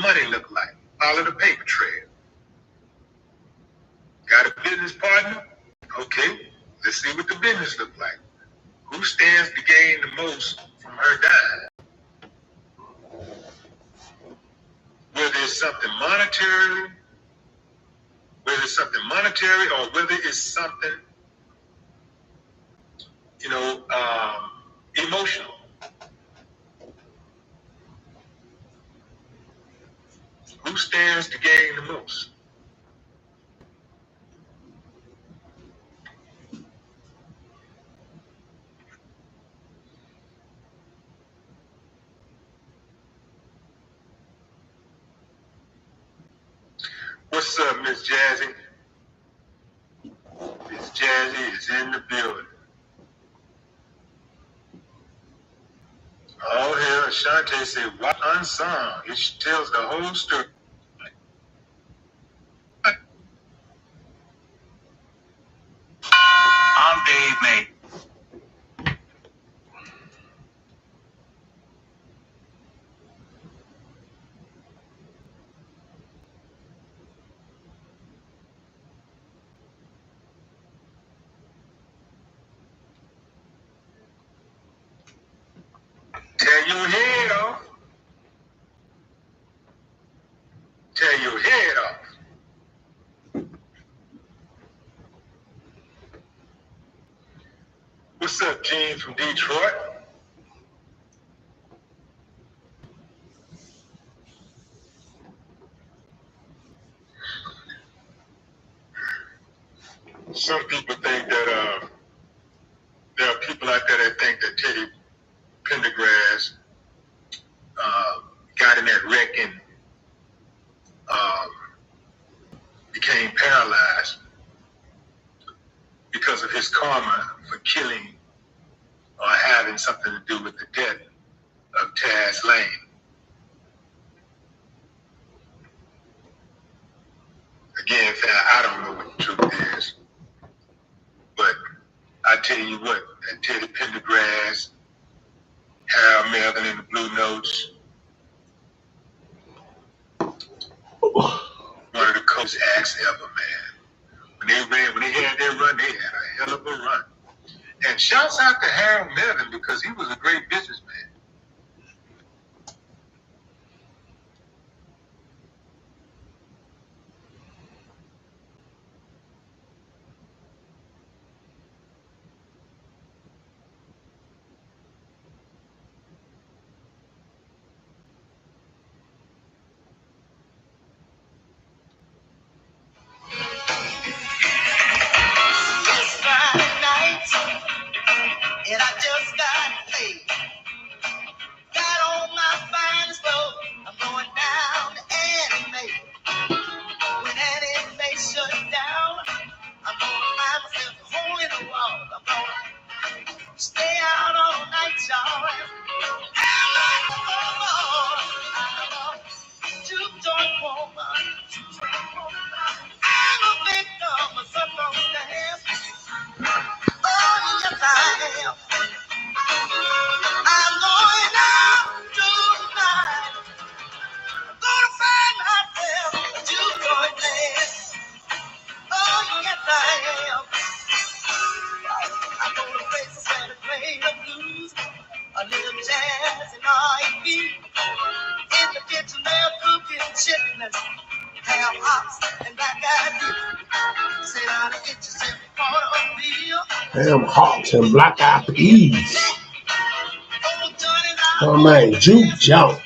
money look like? Follow the paper trail. Got a business partner? Okay, let's see what the business look like. Who stands to gain the most from her dime? Whether it's something monetary, or whether it's something, emotional. Who stands to gain the most? What's up, Miss Jazzy? Miss Jazzy is in the building. Oh, hell, Ashante said, "What unsung? It tells the whole story." I'm Dave May. Tear your head off. Tear your head off. What's up, Gene from Detroit? Some people think that there are people out there that think that Teddy Pendergrass got in that wreck and became paralyzed because of his karma for killing or having something to do with the death of Taz Lane. Again, I don't know what the truth is, but I tell you what, that Teddy Pendergrass, Harold Melvin and the Blue Notes, one of the coolest acts ever, man. When they had their run, they had a hell of a run. And shouts out to Harold Melvin because he was a great businessman. And I just got paid. Got on my finest clothes. I'm going down to Annie. When Annie shut down, I'm gonna find myself a hole in the wall. I'm gonna stay out all night, y'all. I'm a juke joint woman. I'm a victim of circumstance. Oh, yes, I am. I'm going out tonight. I'm gonna find myself a juke joint man. Oh, yes, I am. I'm gonna place a Santa play the blues, a little jazz and R&B. In the kitchen, they're cooking chitlins, ham hocks, and black-eyed peas. Sit down and get yourself a part of meal. Ham hocks and black-eyed peas. Oh man, juke jump.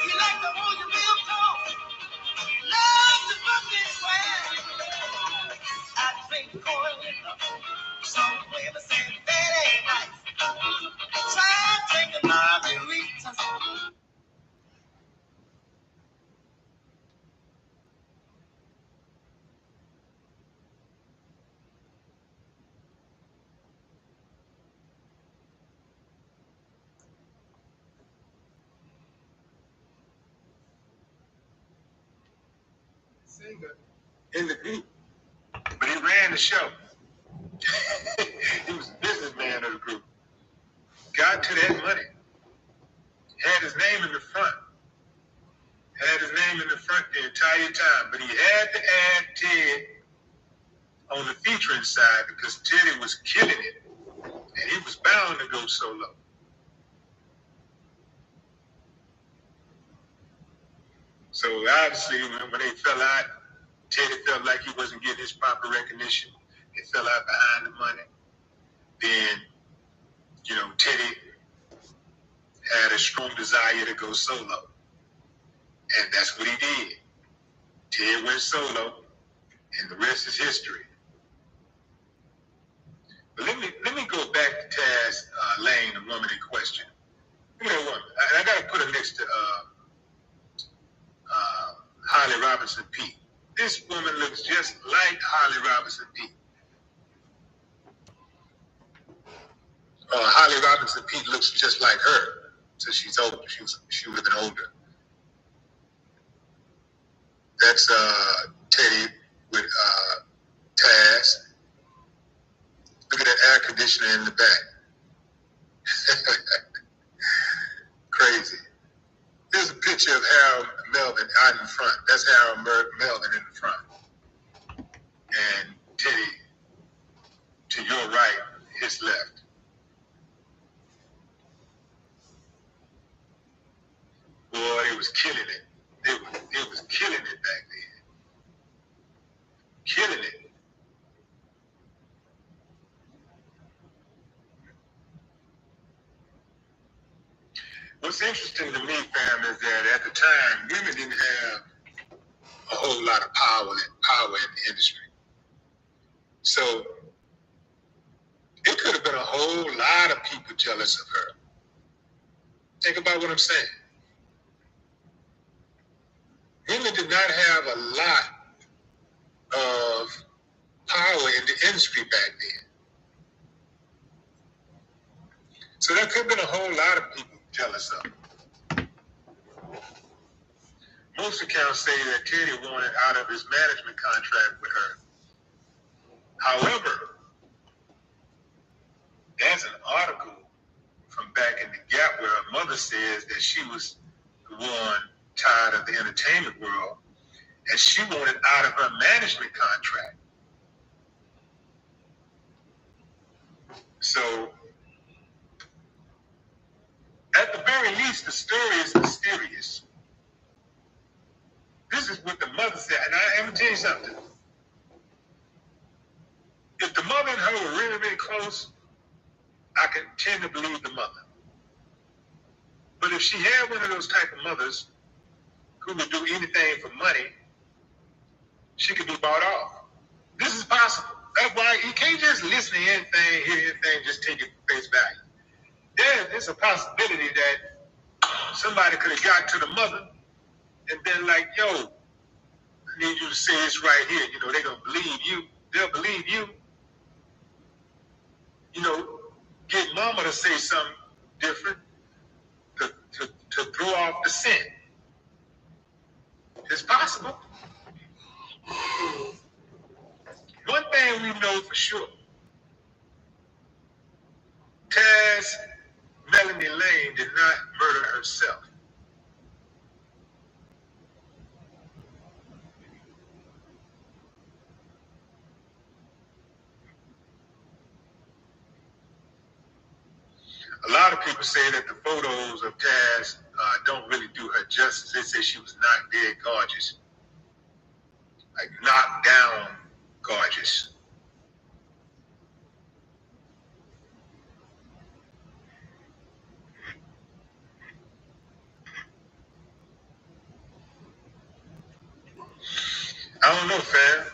You like to hold your real close. singer in the group, but he ran the show. He was the businessman of the group. Got to that money. Had his name in the front. Had his name in the front the entire time, but he had to add Ted on the featuring side because Teddy was killing it, and he was bound to go solo. So obviously, when they fell out, Teddy felt like he wasn't getting his proper recognition. He fell out behind the money. Then, Teddy had a strong desire to go solo. And that's what he did. Ted went solo, and the rest is history. But let me go back to Taz Lane, the woman in question. Look at that woman. I got to put her next to Holly Robinson Peete. This woman looks just like Holly Robinson Peete. Holly Robinson Peete looks just like her. So she's older. She would have been older. That's Teddy with Taz. Look at that air conditioner in the back. Crazy. Here's a picture of Harold Melvin out in front. That's Harold Melvin in the front. And Teddy to your right, his left. Boy, they was killing it. It was killing it back then. Killing it. What's interesting to me, fam, is that at the time, women didn't have a whole lot of power in the industry. So it could have been a whole lot of people jealous of her. Think about what I'm saying. Women did not have a lot of power in the industry back then. So there could have been a whole lot of people jealous of her. Most accounts say that Teddy wanted out of his management contract with her. However, there's an article from back in the Gap where her mother says that she was the one tired of the entertainment world, and she wanted out of her management contract. So, at the very least, the story is mysterious. This is what the mother said, and I'm going to tell you something. If the mother and her were really, really close, I can tend to believe the mother. But if she had one of those type of mothers who would do anything for money, she could be bought off. This is possible. That's why you can't just listen to anything, hear anything, just take it for face value. There's a possibility that somebody could have got to the mother and been like, yo, I need you to say this right here. They're going to believe you. They'll believe you. Get mama to say something different to throw off the scent. It's possible. One thing we know for sure, Taz Melanie Lane did not murder herself. A lot of people say that the photos of Taz don't really do her justice. They say she was not dead gorgeous. Like knocked down gorgeous. I don't know, fam.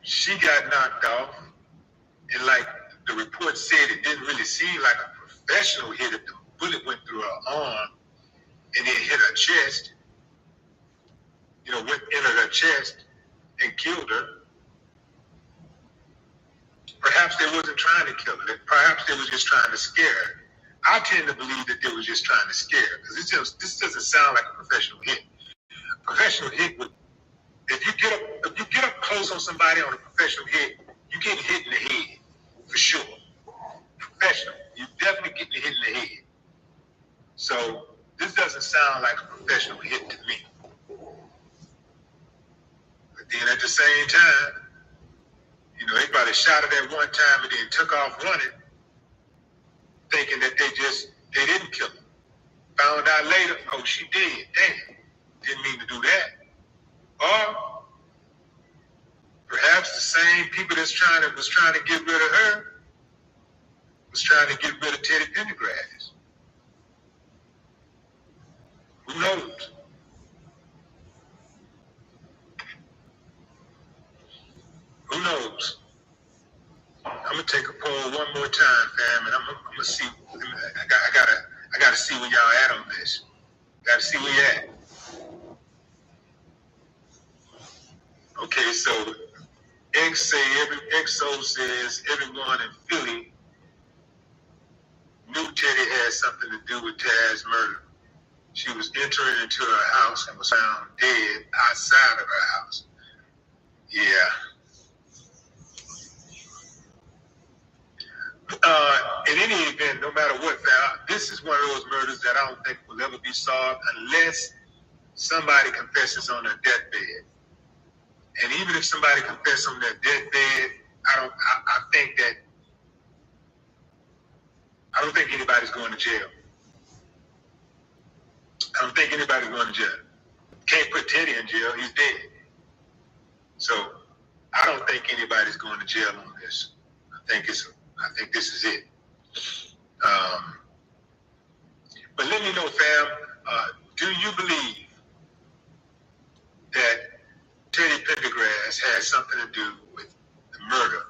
She got knocked off, and like the report said, it didn't really seem like a professional hit. If the bullet went through her arm and then hit her chest, went into her chest and killed her. Perhaps they wasn't trying to kill her. Perhaps they was just trying to scare her. I tend to believe that they were just trying to scare her because this doesn't sound like a professional hit. professional hit would, if you get up close on somebody on a professional hit, you get hit in the head, for sure. Professional, you definitely get hit in the head. So this doesn't sound like a professional hit to me. But then at the same time, you know, they probably shot it at one time and then took off running, thinking that they didn't kill her. Found out later, oh, she did. Damn, didn't mean to do that. Or perhaps the same people was trying to get rid of her was trying to get rid of Teddy Pendergrass. Who knows? Who knows? I'm gonna take a poll one more time, fam, and I'm gonna see. I gotta see where y'all at on this. Gotta see where you at. Okay, so XO says everyone in Philly knew Teddy had something to do with Taz's murder. She was entering into her house and was found dead outside of her house. Yeah. In any event, no matter what, this is one of those murders that I don't think will ever be solved unless somebody confesses on their deathbed. And even if somebody confesses on their deathbed, I don't think anybody's going to jail. I don't think anybody's going to jail. Can't put Teddy in jail, he's dead. So I don't think anybody's going to jail on this. I think this is it. But let me know, fam, do you believe that Teddy Pendergrass had something to do with the murder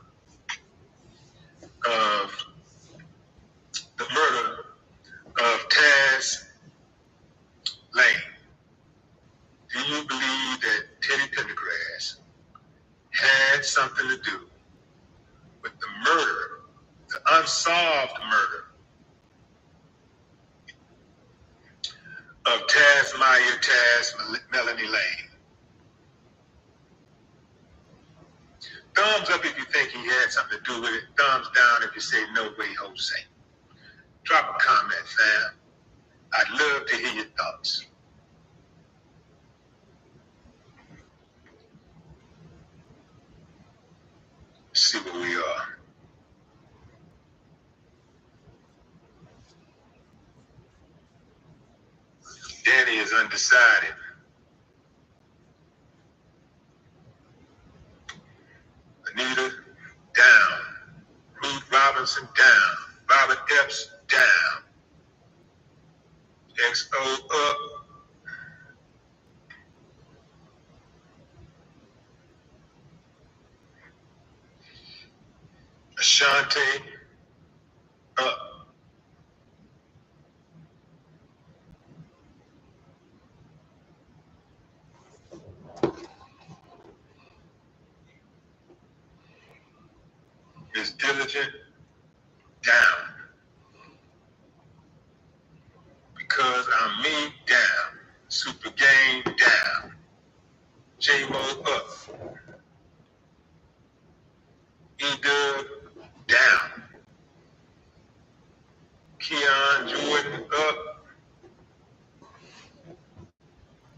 of Taz Lane? Do you believe that Teddy Pendergrass had something to do with the murder, the unsolved murder of Taz Melanie Lane? Thumbs up if you think he had something to do with it. Thumbs down if you say no way, Jose. Drop a comment, fam. I'd love to hear your thoughts. Let's see where we are. Danny is undecided. Anita, down. Ruth Robinson, down. Robert Epps, down. XO up. Ashante, up. Miss Diligent, down. Because I'm me, down. Super Game, down. J-Mo, up. E-Dub, down. Keon Jordan, up.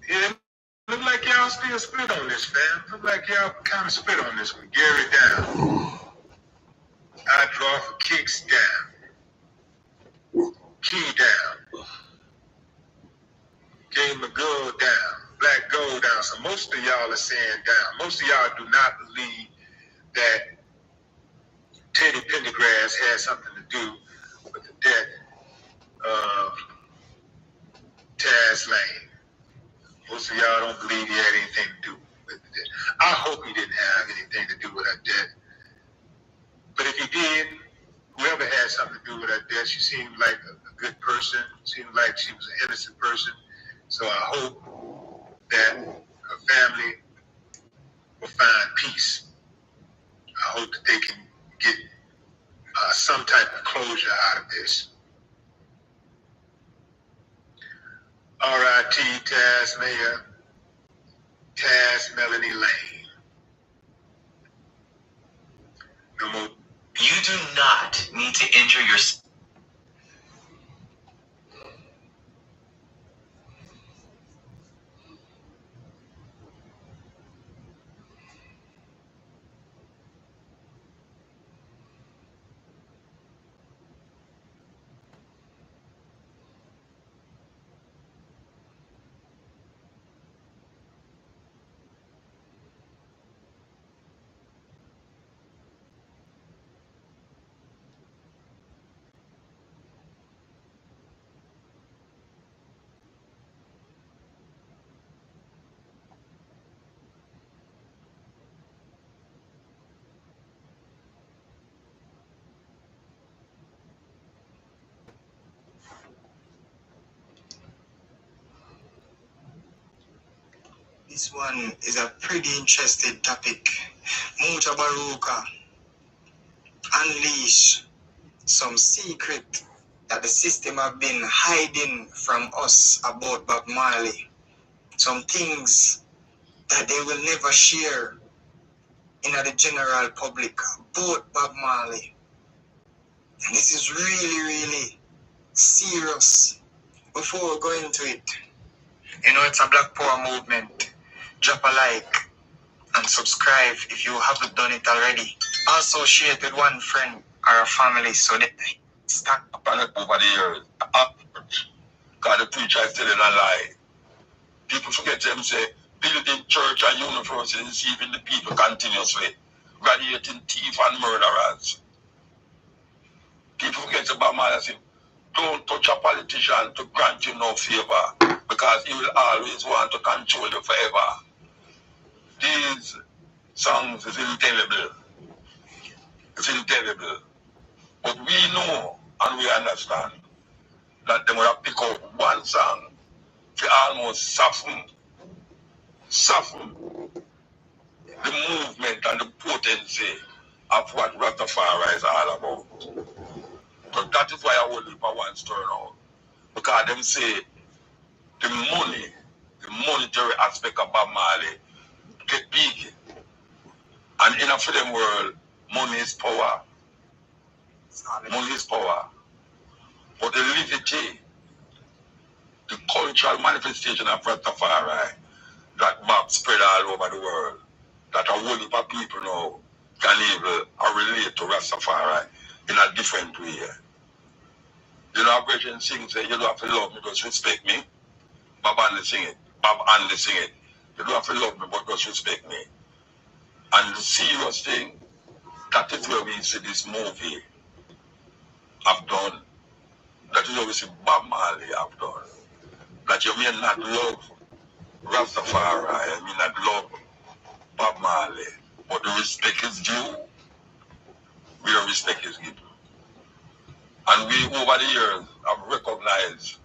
Yeah, look like y'all still split on this, fam. Look like y'all kind of split on this one. Gary, down. I draw for Kicks, down. Key, down. Game McGill, down. Black Gold, down. So most of y'all are saying down. Most of y'all do not believe that Teddy Pendergrass had something to do with the death of Taz Lane. Most of y'all don't believe he had anything to do with the death. I hope he didn't have anything to do with her death. But if he did, whoever had something to do with her death, she seemed like a good person. Seemed like she was an innocent person. So I hope that her family will find peace. I hope that they can get some type of closure out of this. R.I.T. Taz Mayer. Taz Melanie Lane. No more. You do not need to injure yourself. This one is a pretty interesting topic. Mucha Baruka unleash some secret that the system have been hiding from us about Bob Marley. Some things that they will never share in the general public about Bob Marley. And this is really, really serious. Before we go into it, you know it's a Black Power movement. Drop a like and subscribe if you haven't done it already. Also share it with one friend or a family so that they start up over the years. God, the preacher is telling a lie. People forget them say building church and university, deceiving the people continuously, graduating thieves and murderers. People forget about my saying, don't touch a politician to grant you no favor, because he will always want to control you forever. These songs is indelible. It's indelible. But we know and we understand that they will pick up one song to almost soften the movement and the potency of what Rastafari is all about. So that is why I will leave a one turn out. Because them say the monetary aspect of Bob Marley get big. And in a freedom world, money is power. Money is power. But the liberty, the cultural manifestation of Rastafari that Bob spread all over the world, that a whole heap of people now can even relate to Rastafari in a different way. You know, a Virgin sing say, you don't have to love me, just respect me. Bob Andy sing it. You don't have to love me, but just respect me. And the serious thing, that is where we see this movie have done. That is where we see Bob Marley have done. That you may not love Rastafari, you may not love Bob Marley, but the respect is due where respect is given. And we, over the years, have recognized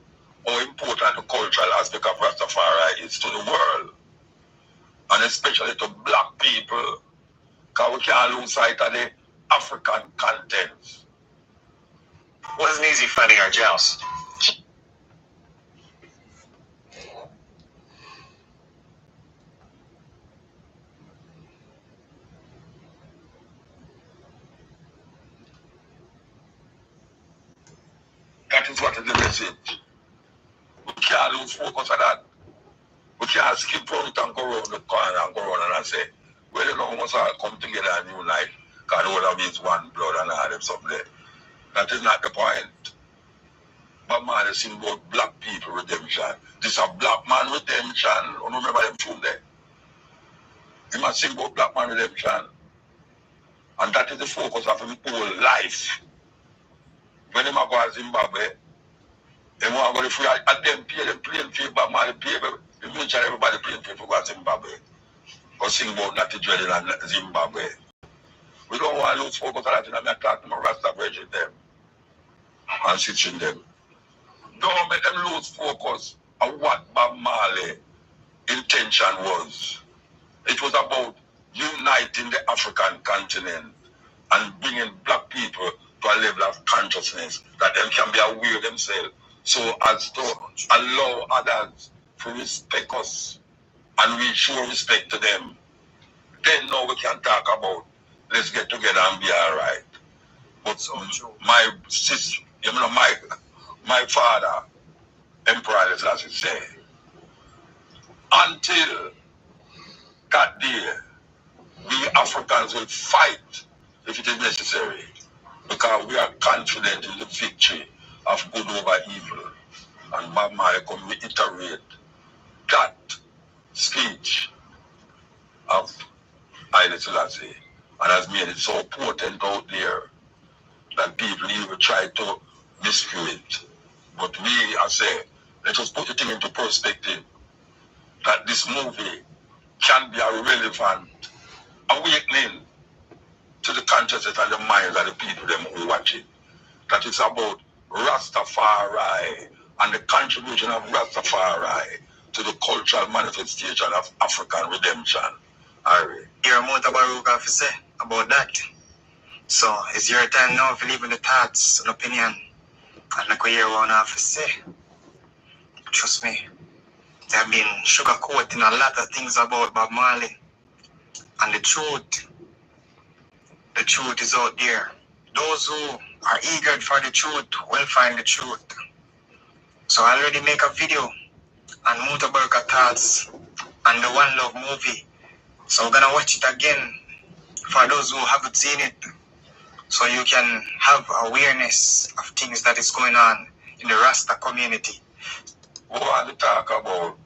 how important the cultural aspect of Rastafari is to the world, and especially to black people, because we can't lose sight of the African contents. Wasn't easy finding our gels. That is what is the message. We can't lose focus on that. We can't skip from it and go around the corner and go around and say, well, you know, we must all come together and unite, because all of it is one blood and all them something there. That is not the point. But man, they sing about black people redemption. This is a black man redemption. You remember them tune there? He must sing about black man redemption. And that is the focus of his whole life. When he go to Zimbabwe, they want to go to free at them pay them plane fee, but man, they pay them. They mention everybody plane fee for go to Zimbabwe. Or sing about Natty Dreading and Zimbabwe. We don't want to lose focus on that. I'm not talking about Rasta bridging them and switching them. Don't make them lose focus on what Bob Marley's intention was. It was about uniting the African continent and bringing black people to a level of consciousness that them can be aware themselves, so as to allow others to respect us and we show respect to them, then now we can talk about let's get together and be all right. But my sister, you know, my father, Emperor, as I say, until that day, we Africans will fight if it is necessary, because we are confident in the victory of good over evil. And Bob Marley can reiterate that speech of Haile Selassie and has made it so potent out there that people even try to miscue it. But me, I say, let us put the thing into perspective, that this movie can be a relevant awakening to the consciousness and the minds of the people them who watch it. That it's about Rastafari and the contribution of Rastafari to the cultural manifestation of African redemption. You're more Baruch have to say about that. So it's your time now to leave in the thoughts and opinion. And like we hear what I have to say. Trust me, they have been sugarcoating a lot of things about Bob Marley. And the truth is out there. Those who are eager for the truth will find the truth. So I already make a video on Mutabarka thoughts and the One Love movie. So we're gonna watch it again for those who haven't seen it, so you can have awareness of things that is going on in the Rasta community. We want to talk about